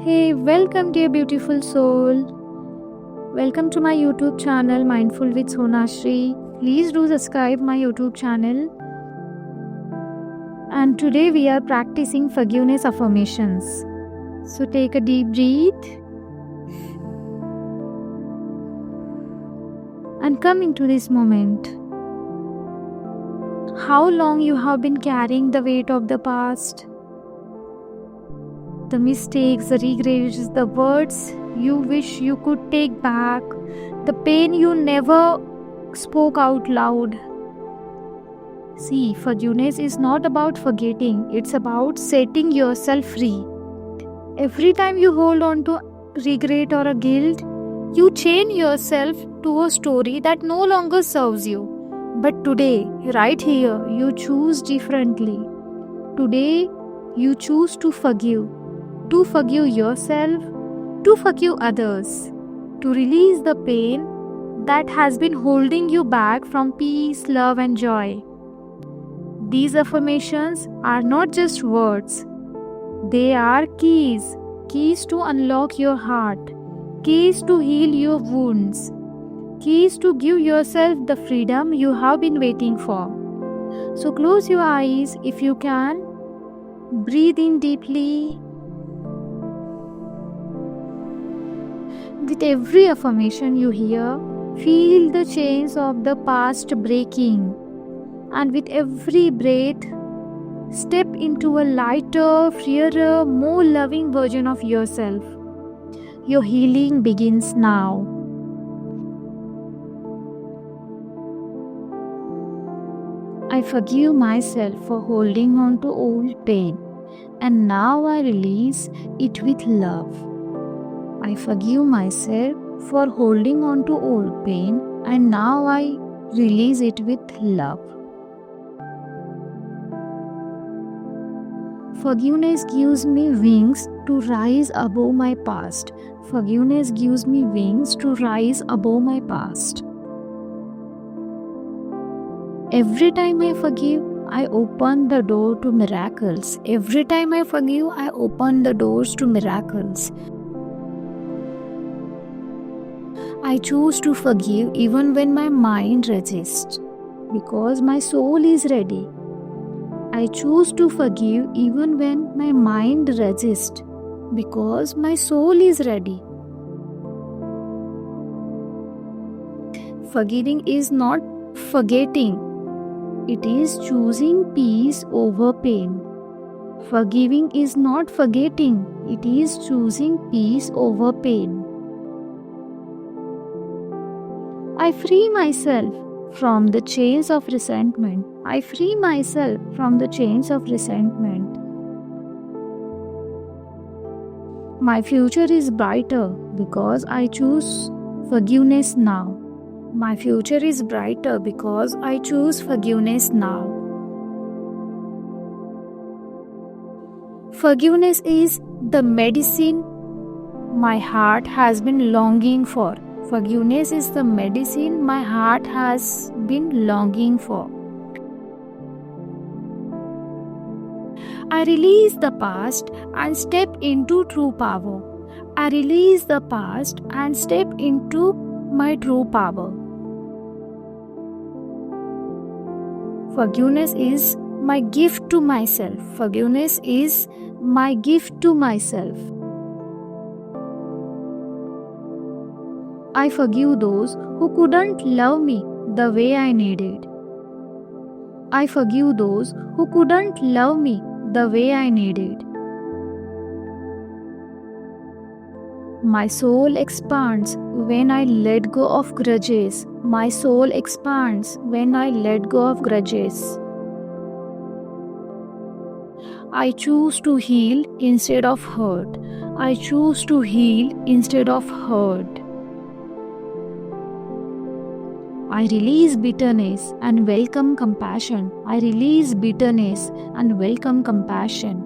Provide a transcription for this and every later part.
Hey, welcome dear beautiful soul. Welcome to my YouTube channel Mindful with Sonashri. Please do subscribe my YouTube channel. And today we are practicing forgiveness affirmations. So take a deep breath and come into this moment. How long you have been carrying the weight of the past? The mistakes, the regrets, the words you wish you could take back, the pain you never spoke out loud. See, forgiveness is not about forgetting, it's about setting yourself free. Every time you hold on to regret or a guilt, you chain yourself to a story that no longer serves you. But today, right here, you choose differently. Today, you choose to forgive yourself, to forgive others, to release the pain that has been holding you back from peace, love, and joy. These affirmations are not just words, they are keys to unlock your heart, keys to heal your wounds, keys to give yourself the freedom you have been waiting for. So close your eyes if you can, breathe in deeply. With every affirmation you hear, feel the chains of the past breaking. And with every breath, step into a lighter, freer, more loving version of yourself. Your healing begins now. I forgive myself for holding on to old pain, and now I release it with love. I forgive myself for holding on to old pain, and now I release it with love. Forgiveness gives me wings to rise above my past. Forgiveness gives me wings to rise above my past. Every time I forgive, I open the door to miracles. Every time I forgive, I open the doors to miracles. I choose to forgive even when my mind resists, because my soul is ready. I choose to forgive even when my mind resists, because my soul is ready. Forgiving is not forgetting, it is choosing peace over pain. Forgiving is not forgetting, it is choosing peace over pain. I free myself from the chains of resentment. I free myself from the chains of resentment. My future is brighter because I choose forgiveness now. My future is brighter because I choose forgiveness now. Forgiveness is the medicine my heart has been longing for. Forgiveness is the medicine my heart has been longing for. I release the past and step into true power. I release the past and step into my true power. Forgiveness is my gift to myself. Forgiveness is my gift to myself. I forgive those who couldn't love me the way I needed. I forgive those who couldn't love me the way I needed. My soul expands when I let go of grudges. My soul expands when I let go of grudges. I choose to heal instead of hurt. I choose to heal instead of hurt. I release bitterness and welcome compassion. I release bitterness and welcome compassion.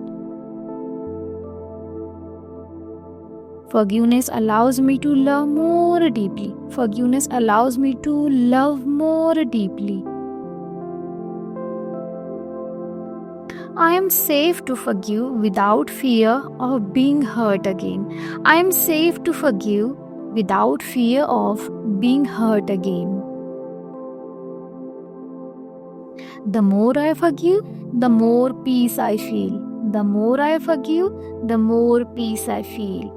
Forgiveness allows me to love more deeply. Forgiveness allows me to love more deeply. I am safe to forgive without fear of being hurt again. I am safe to forgive without fear of being hurt again. The more I forgive, the more peace I feel. The more I forgive, the more peace I feel.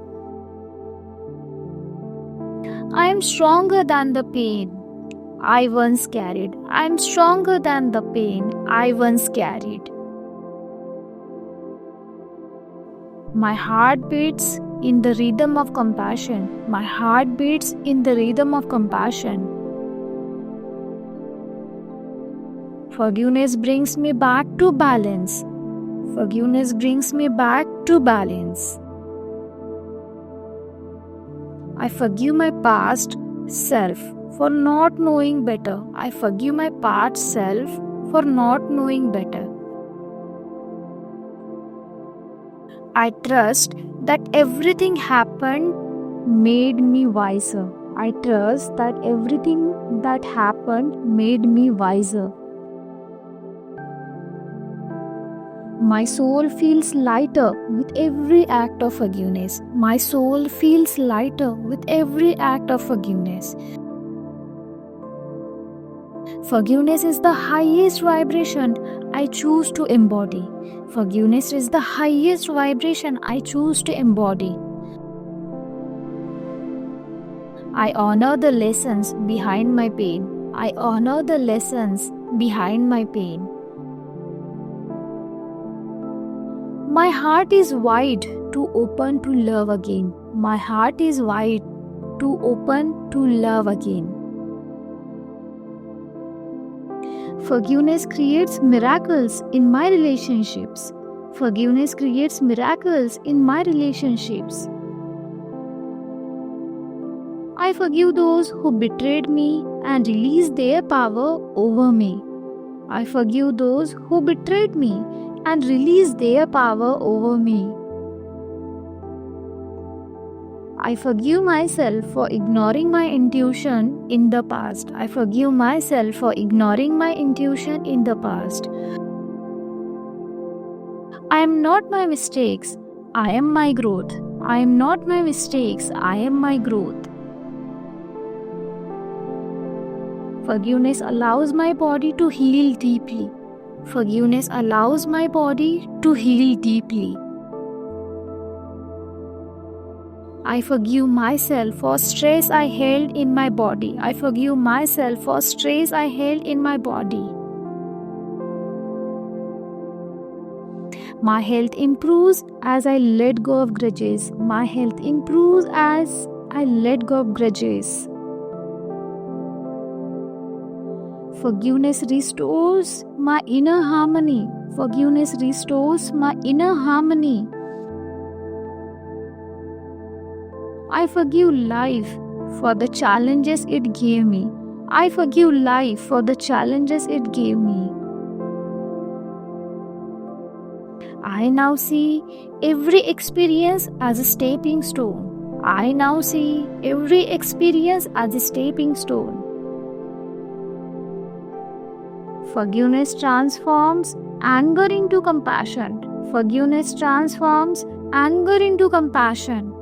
I am stronger than the pain I once carried. I am stronger than the pain I once carried. My heart beats in the rhythm of compassion. My heart beats in the rhythm of compassion. Forgiveness brings me back to balance. Forgiveness brings me back to balance. I forgive my past self for not knowing better. I forgive my past self for not knowing better. I trust that everything happened made me wiser. I trust that everything that happened made me wiser. My soul feels lighter with every act of forgiveness. My soul feels lighter with every act of forgiveness. Forgiveness is the highest vibration I choose to embody. Forgiveness is the highest vibration I choose to embody. I honor the lessons behind my pain. I honor the lessons behind my pain. My heart is wide to open to love again. My heart is wide to open to love again. Forgiveness creates miracles in my relationships. Forgiveness creates miracles in my relationships. I forgive those who betrayed me and release their power over me. I forgive those who betrayed me and release their power over me. I forgive myself for ignoring my intuition in the past. I forgive myself for ignoring my intuition in the past. I am not my mistakes. I am my growth. I am not my mistakes. I am my growth. Forgiveness allows my body to heal deeply. Forgiveness allows my body to heal deeply. I forgive myself for stress I held in my body. I forgive myself for stress I held in my body. My health improves as I let go of grudges. My health improves as I let go of grudges. Forgiveness restores my inner harmony. Forgiveness restores my inner harmony. I forgive life for the challenges it gave me. I forgive life for the challenges it gave me. I now see every experience as a stepping stone. I now see every experience as a stepping stone. Forgiveness transforms anger into compassion. Forgiveness transforms anger into compassion.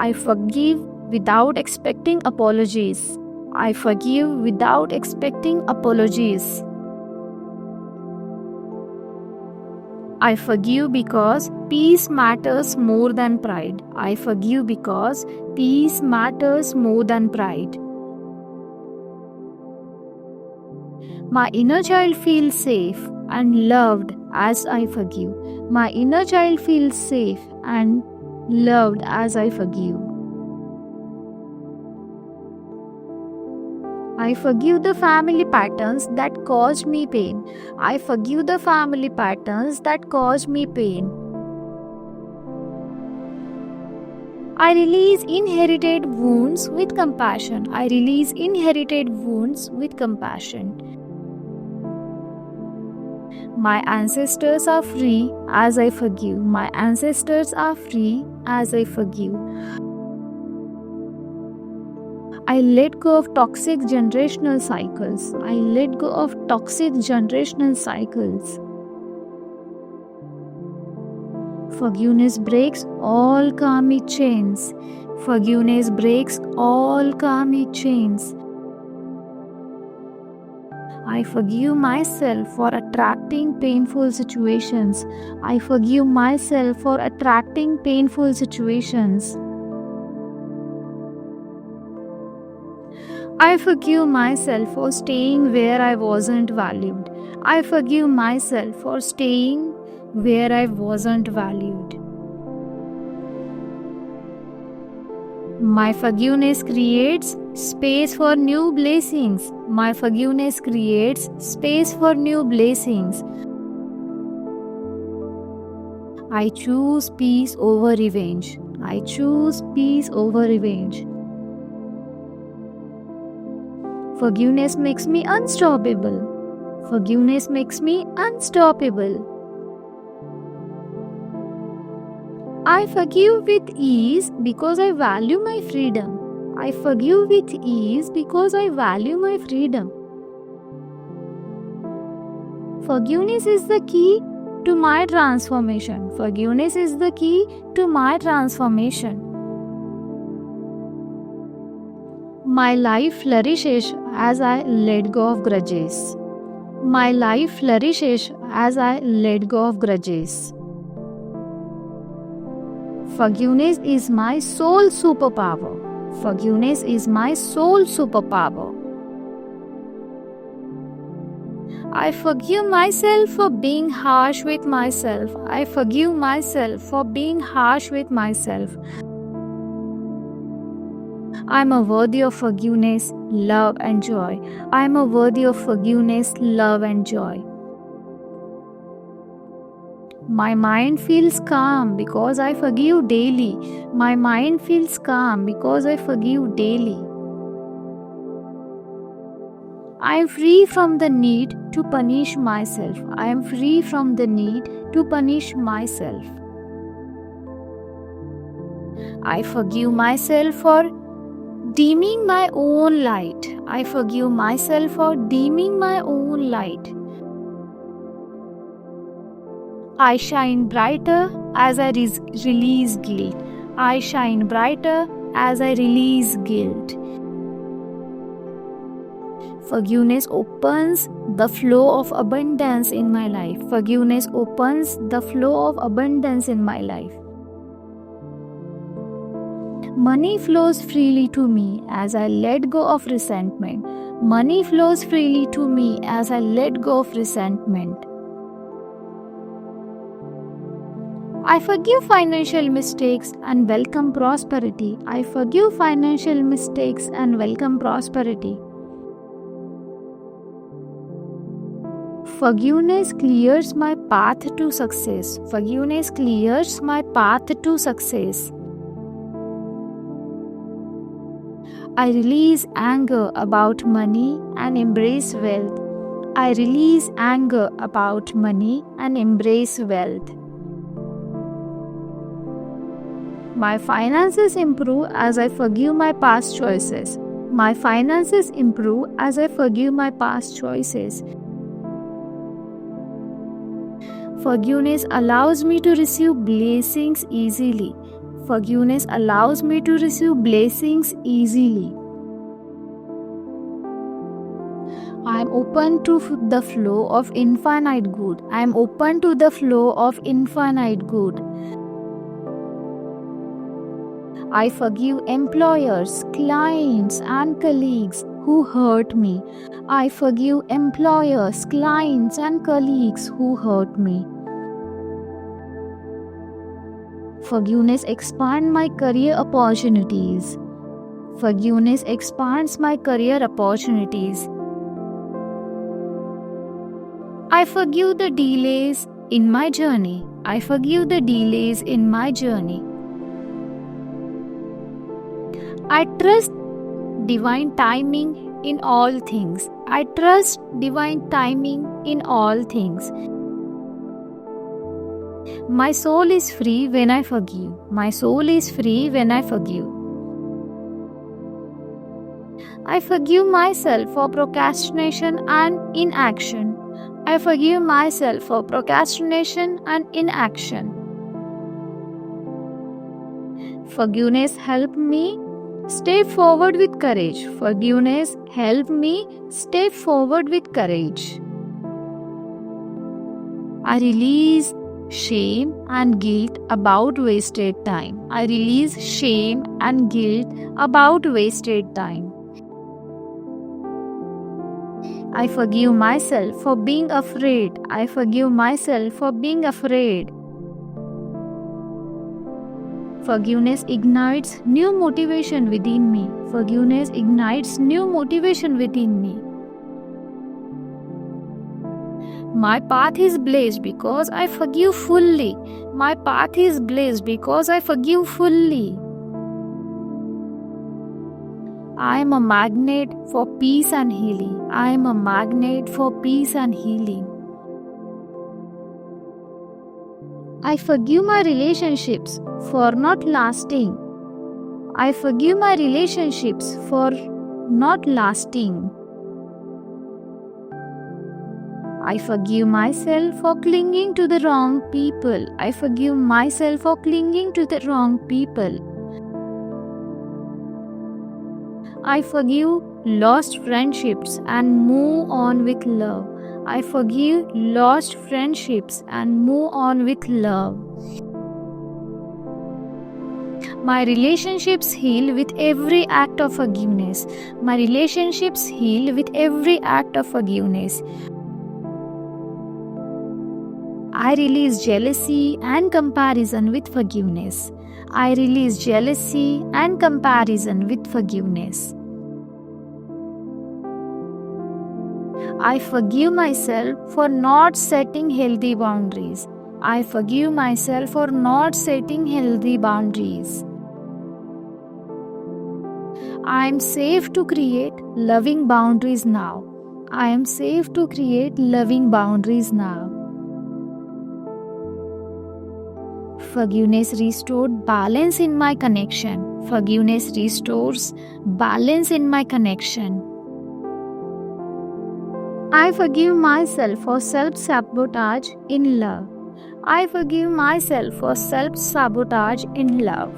I forgive without expecting apologies. I forgive without expecting apologies. I forgive because peace matters more than pride. I forgive because peace matters more than pride. My inner child feels safe and loved as I forgive. My inner child feels safe and loved as I forgive. I forgive the family patterns that caused me pain. I forgive the family patterns that caused me pain. I release inherited wounds with compassion. I release inherited wounds with compassion. My ancestors are free as I forgive. My ancestors are free as I forgive. I let go of toxic generational cycles. I let go of toxic generational cycles. Forgiveness breaks all karmic chains. Forgiveness breaks all karmic chains. I forgive myself for attracting painful situations. I forgive myself for attracting painful situations. I forgive myself for staying where I wasn't valued. I forgive myself for staying where I wasn't valued. My forgiveness creates space for new blessings. My forgiveness creates space for new blessings. I choose peace over revenge. I choose peace over revenge. Forgiveness makes me unstoppable. Forgiveness makes me unstoppable. I forgive with ease because I value my freedom. I forgive with ease because I value my freedom. Forgiveness is the key to my transformation. Forgiveness is the key to my transformation. My life flourishes as I let go of grudges. My life flourishes as I let go of grudges. Forgiveness is my sole superpower. Forgiveness is my sole superpower. I forgive myself for being harsh with myself. I forgive myself for being harsh with myself. I am worthy of forgiveness, love, and joy. I am worthy of forgiveness, love, and joy. My mind feels calm because I forgive daily. My mind feels calm because I forgive daily. I am free from the need to punish myself. I am free from the need to punish myself. I forgive myself for dimming my own light. I forgive myself for dimming my own light. I shine brighter as I release guilt. I shine brighter as I release guilt. Forgiveness opens the flow of abundance in my life. Forgiveness opens the flow of abundance in my life. Money flows freely to me as I let go of resentment. Money flows freely to me as I let go of resentment. I forgive financial mistakes and welcome prosperity. I forgive financial mistakes and welcome prosperity. Forgiveness clears my path to success. Forgiveness clears my path to success. I release anger about money and embrace wealth. I release anger about money and embrace wealth. My finances improve as I forgive my past choices. My finances improve as I forgive my past choices. Forgiveness allows me to receive blessings easily. Forgiveness allows me to receive blessings easily. I am open to the flow of infinite good. I am open to the flow of infinite good. I forgive employers, clients, and colleagues who hurt me. I forgive employers, clients, and colleagues who hurt me. Forgiveness expands my career opportunities. Forgiveness expands my career opportunities. I forgive the delays in my journey. I forgive the delays in my journey. I trust divine timing in all things. I trust divine timing in all things. My soul is free when I forgive. My soul is free when I forgive. I forgive myself for procrastination and inaction. I forgive myself for procrastination and inaction. Forgiveness help me stay forward with courage. Forgiveness help me stay forward with courage. I release shame and guilt about wasted time. I release shame and guilt about wasted time. I forgive myself for being afraid. I forgive myself for being afraid. Forgiveness ignites new motivation within me. Forgiveness ignites new motivation within me. My path is blessed because I forgive fully. My path is blessed because I forgive fully. I am a magnet for peace and healing. I am a magnet for peace and healing. I forgive my relationships for not lasting. I forgive my relationships for not lasting. I forgive myself for clinging to the wrong people. I forgive myself for clinging to the wrong people. I forgive lost friendships and move on with love. I forgive lost friendships and move on with love. My relationships heal with every act of forgiveness. My relationships heal with every act of forgiveness. I release jealousy and comparison with forgiveness. I release jealousy and comparison with forgiveness. I forgive myself for not setting healthy boundaries. I forgive myself for not setting healthy boundaries. I am safe to create loving boundaries now. I am safe to create loving boundaries now. Forgiveness restored balance in my connection. Forgiveness restores balance in my connection. I forgive myself for self-sabotage in love. I forgive myself for self-sabotage in love.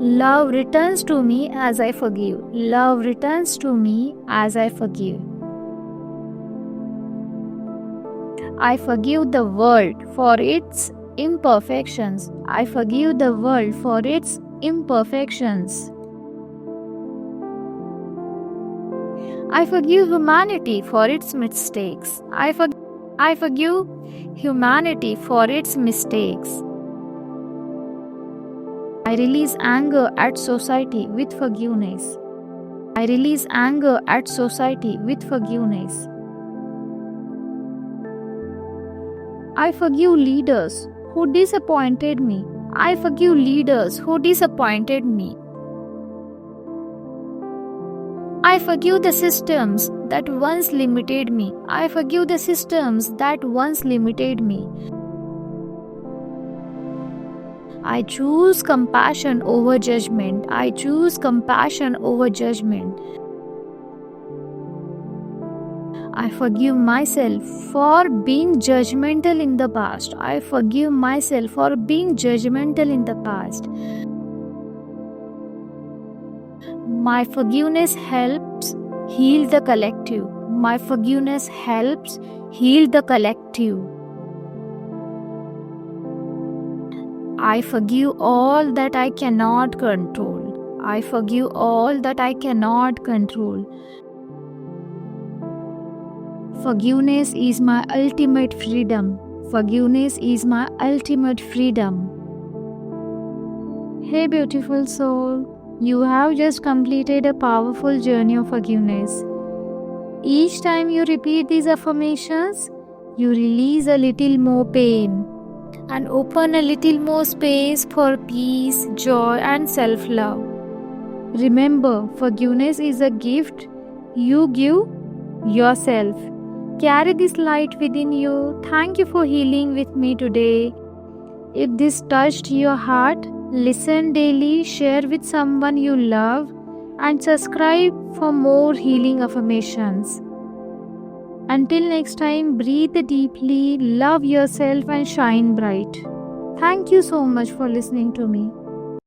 Love returns to me as I forgive. Love returns to me as I forgive. I forgive the world for its imperfections. I forgive the world for its imperfections. I forgive humanity for its mistakes. I forgive humanity for its mistakes. I release anger at society with forgiveness. I release anger at society with forgiveness. I forgive leaders who disappointed me. I forgive leaders who disappointed me. I forgive the systems that once limited me. I forgive the systems that once limited me. I choose compassion over judgment. I choose compassion over judgment. I forgive myself for being judgmental in the past. I forgive myself for being judgmental in the past. My forgiveness helps heal the collective. My forgiveness helps heal the collective. I forgive all that I cannot control. I forgive all that I cannot control. Forgiveness is my ultimate freedom. Forgiveness is my ultimate freedom. Hey beautiful soul, you have just completed a powerful journey of forgiveness. Each time you repeat these affirmations, you release a little more pain and open a little more space for peace, joy, and self-love. Remember, forgiveness is a gift you give yourself. Carry this light within you. Thank you for healing with me today. If this touched your heart, Listen daily, share with someone you love, and subscribe for more healing affirmations. Until next time, breathe deeply, love yourself, and shine bright. Thank you so much for listening to me.